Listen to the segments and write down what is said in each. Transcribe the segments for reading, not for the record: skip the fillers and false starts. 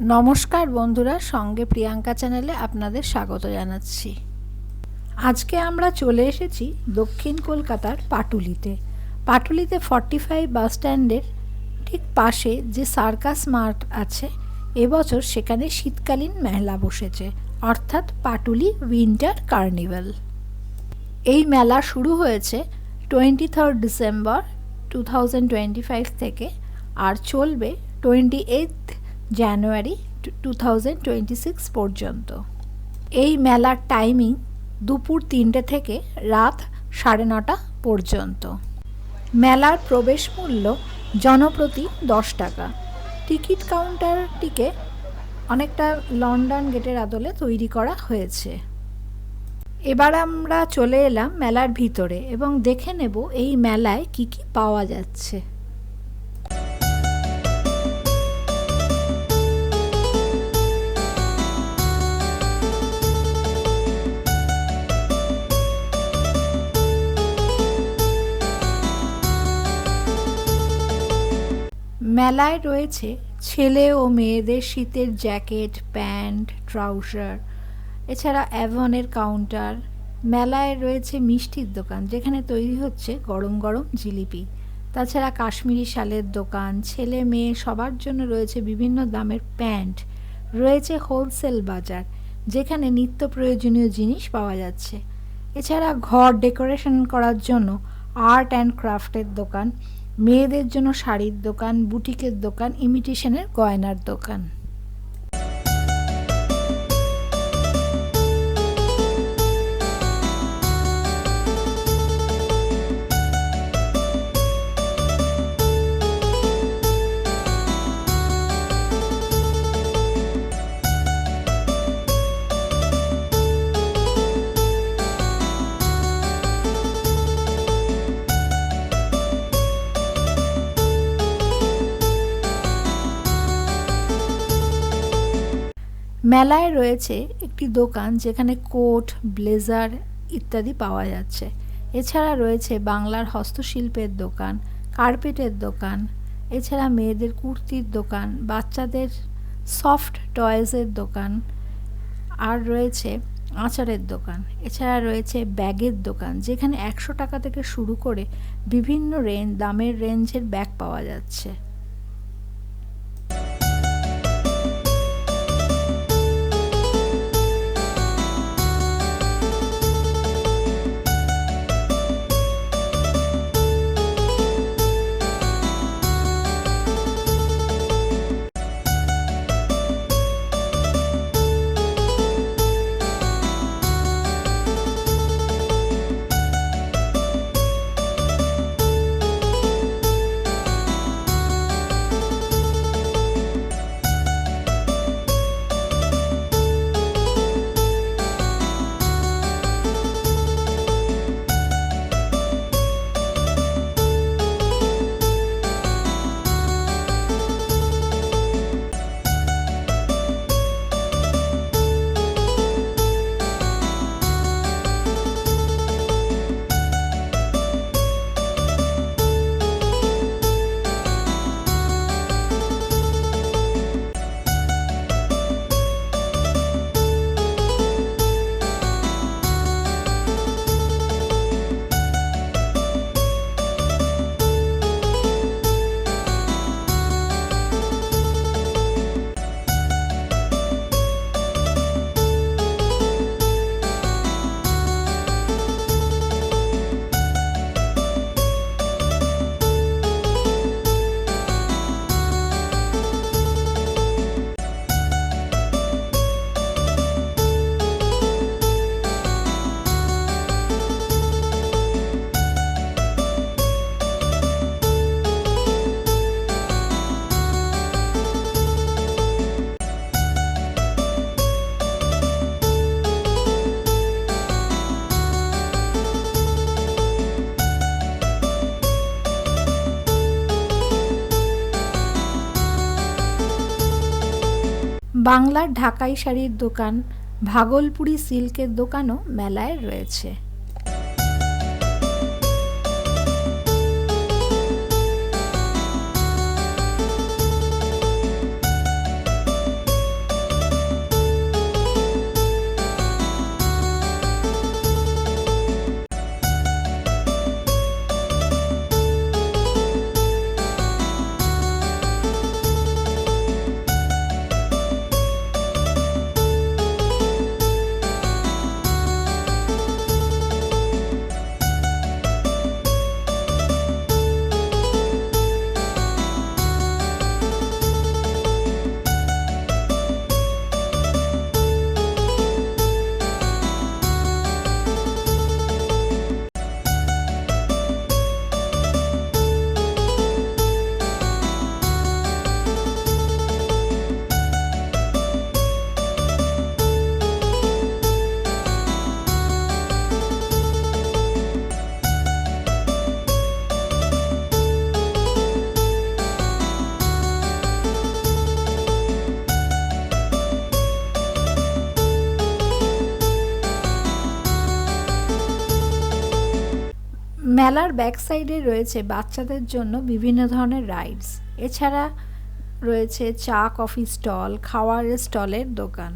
নমস্কার বন্ধুরা, সঙ্গে প্রিয়াঙ্কা চ্যানেলে আপনাদের স্বাগত জানাচ্ছি। আজকে আমরা চলে এসেছি দক্ষিণ কলকাতার পাটুলিতে। পাটুলিতে 45 বাস স্ট্যান্ডের ঠিক পাশে যে সার্কাস মার্ট আছে, এবছর সেখানে শীতকালীন মেলা বসেছে, অর্থাৎ পাটুলি উইন্টার কার্নিভাল। এই মেলা শুরু হয়েছে 23 ডিসেম্বর 2025 থেকে আর চলবে 28 জানুয়ারি 2026 পর্যন্ত। এই মেলার টাইমিং দুপুর 3টে থেকে রাত 9:30 পর্যন্ত। মেলার প্রবেশ মূল্য জনপ্রতি 10 টাকা। টিকিট কাউন্টারটিকে অনেকটা লন্ডন গেটের আদলে তৈরি করা হয়েছে। এবার আমরা চলে এলাম মেলার ভিতরে এবং দেখে নেব এই মেলায় কি কি পাওয়া যাচ্ছে। মেলায় রয়েছে ছেলে ও মেয়েদের শীতের জ্যাকেট, প্যান্ট, ট্রাউজার, এছাড়া অ্যাভনের কাউন্টার। মেলায় রয়েছে মিষ্টির দোকান, যেখানে তৈরি হচ্ছে গরম গরম জিলিপি। তাছাড়া কাশ্মীরি শালের দোকান, ছেলে মেয়ে সবার জন্য রয়েছে বিভিন্ন দামের প্যান্ট। রয়েছে হোলসেল বাজার, যেখানে নিত্য প্রয়োজনীয় জিনিস পাওয়া যাচ্ছে। এছাড়া ঘর ডেকোরেশন করার জন্য আর্ট অ্যান্ড ক্রাফটের দোকান, মেয়েদের জন্য শাড়ির দোকান, বুটিকের দোকান, ইমিটেশনের গয়নার দোকান। মেলায় রয়েছে একটি দোকান, যেখানে কোট, ব্লেজার ইত্যাদি পাওয়া যাচ্ছে। এছাড়া রয়েছে বাংলার হস্তশিল্পের দোকান, কার্পেটের দোকান, এছাড়া মেয়েদের কুর্তির দোকান, বাচ্চাদের সফট টয়েসের দোকান, আর রয়েছে আচারের দোকান। এছাড়া রয়েছে ব্যাগের দোকান, যেখানে 100 টাকা থেকে শুরু করে বিভিন্ন দামের রেঞ্জের ব্যাগ পাওয়া যাচ্ছে। বাংলার ঢাকাই শাড়ির দোকান, ভাগলপুরি সিল্কের দোকানও মেলায় রয়েছে। মেলার ব্যাক সাইডে রয়েছে বাচ্চাদের জন্য বিভিন্ন ধরনের রাইডস, এছাড়া রয়েছে চা কফি স্টল, খাওয়ারের স্টলের দোকান।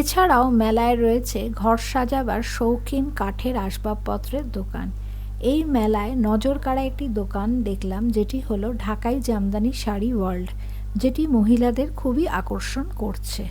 এছাড়াও মেলায় রয়েছে ঘর সাজাবার শৌখিন কাঠের আসবাবপত্রের দোকান। এই মেলায় নজর কাড়া একটি দোকান দেখলাম, যেটি হলো ঢাকাই জামদানি শাড়ি ওয়ার্ল্ড, যেটি মহিলাদের খুবই আকর্ষণ করছে।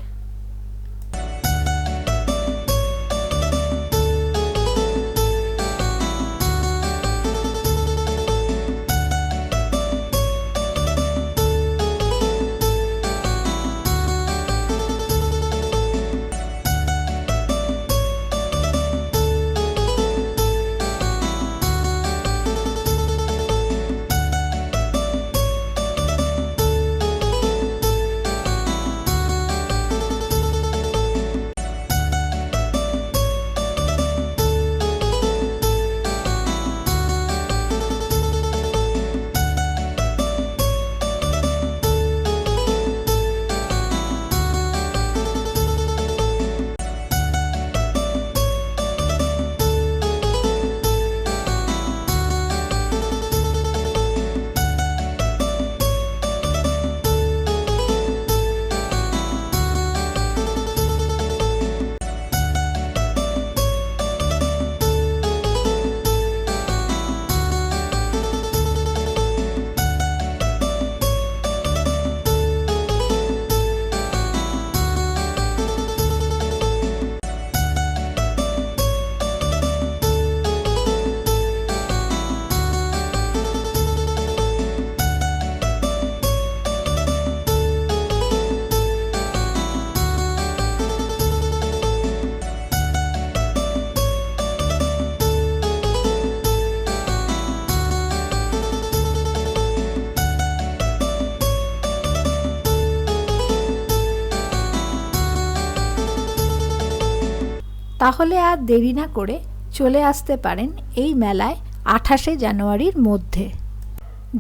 তাহলে আর দেরি না করে চলে আসতে পারেন এই মেলায় 28শে জানুয়ারির মধ্যে।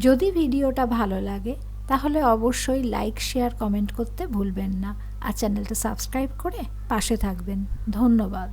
যদি ভিডিওটা ভালো লাগে তাহলে অবশ্যই লাইক, শেয়ার, কমেন্ট করতে ভুলবেন না, আর চ্যানেলটা সাবস্ক্রাইব করে পাশে থাকবেন। ধন্যবাদ।